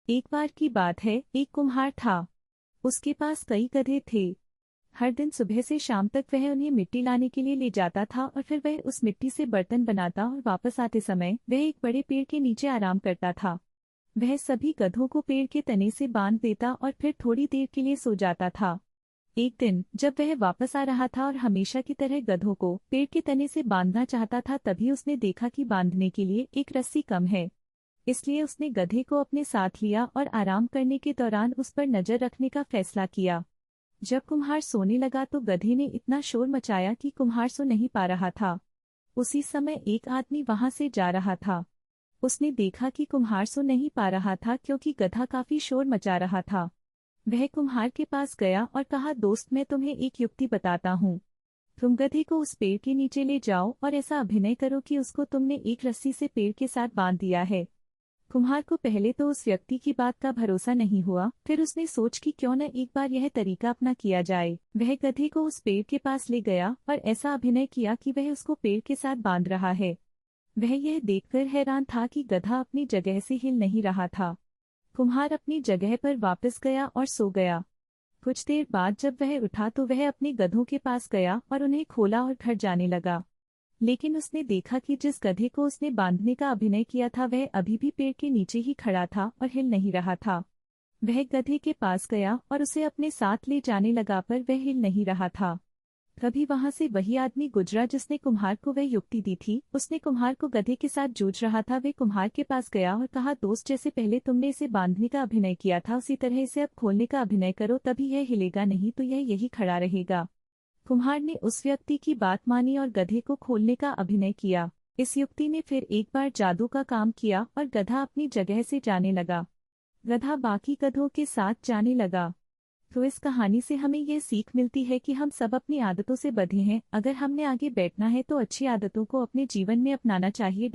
एक बार की बात है, एक कुम्हार था। उसके पास कई गधे थे। हर दिन सुबह से शाम तक वह उन्हें मिट्टी लाने के लिए ले जाता था और फिर वह उस मिट्टी से बर्तन बनाता और वापस आते समय वह एक बड़े पेड़ के नीचे आराम करता था। वह सभी गधों को पेड़ के तने से बांध देता और फिर थोड़ी देर के लिए सो जाता था। एक दिन जब वह वापस आ रहा था और हमेशा की तरह गधों को पेड़ के तने से बांधना चाहता था, तभी उसने देखा कि बांधने के लिए एक रस्सी कम है। इसलिए उसने गधे को अपने साथ लिया और आराम करने के दौरान उस पर नजर रखने का फैसला किया। जब कुम्हार सोने लगा तो गधे ने इतना शोर मचाया कि कुम्हार सो नहीं पा रहा था। उसी समय एक आदमी वहां से जा रहा था। उसने देखा कि कुम्हार सो नहीं पा रहा था क्योंकि गधा काफी शोर मचा रहा था। वह कुम्हार के पास गया और कहा, दोस्त, मैं तुम्हें एक युक्ति बताता हूँ। तुम गधे को उस पेड़ के नीचे ले जाओ और ऐसा अभिनय करो कि उसको तुमने एक रस्सी से पेड़ के साथ बांध दिया है। कुम्हार को पहले तो उस व्यक्ति की बात का भरोसा नहीं हुआ, फिर उसने सोच कि क्यों न एक बार यह तरीका अपना किया जाए। वह गधे को उस पेड़ के पास ले गया और ऐसा अभिनय किया कि वह उसको पेड़ के साथ बांध रहा है। वह यह देखकर हैरान था कि गधा अपनी जगह से हिल नहीं रहा था। कुम्हार अपनी जगह पर वापस गया और सो गया। कुछ देर बाद जब वह उठा तो वह अपने गधों के पास गया और उन्हें खोला और घर जाने लगा। लेकिन उसने देखा कि जिस गधे को उसने बांधने का अभिनय किया था वह अभी भी पेड़ के नीचे ही खड़ा था और हिल नहीं रहा था। वह गधे के पास गया और उसे अपने साथ ले जाने लगा, पर वह हिल नहीं रहा था। तभी वहां से वही आदमी गुजरा जिसने कुम्हार को वह युक्ति दी थी। उसने कुम्हार को गधे के साथ जूझ रहा था। वह कुम्हार के पास गया और कहा, दोस्त, जैसे पहले तुमने इसे बांधने का अभिनय किया था उसी तरह इसे अब खोलने का अभिनय करो, तभी यह हिलेगा, नहीं तो यह यही खड़ा रहेगा। कुम्हार ने उस व्यक्ति की बात मानी और गधे को खोलने का अभिनय किया। इस युक्ति ने फिर एक बार जादू का काम किया और गधा अपनी जगह से जाने लगा। गधा बाकी गधों के साथ जाने लगा। तो इस कहानी से हमें यह सीख मिलती है कि हम सब अपनी आदतों से बंधे हैं। अगर हमने आगे बैठना है तो अच्छी आदतों को अपने जीवन में अपनाना चाहिए।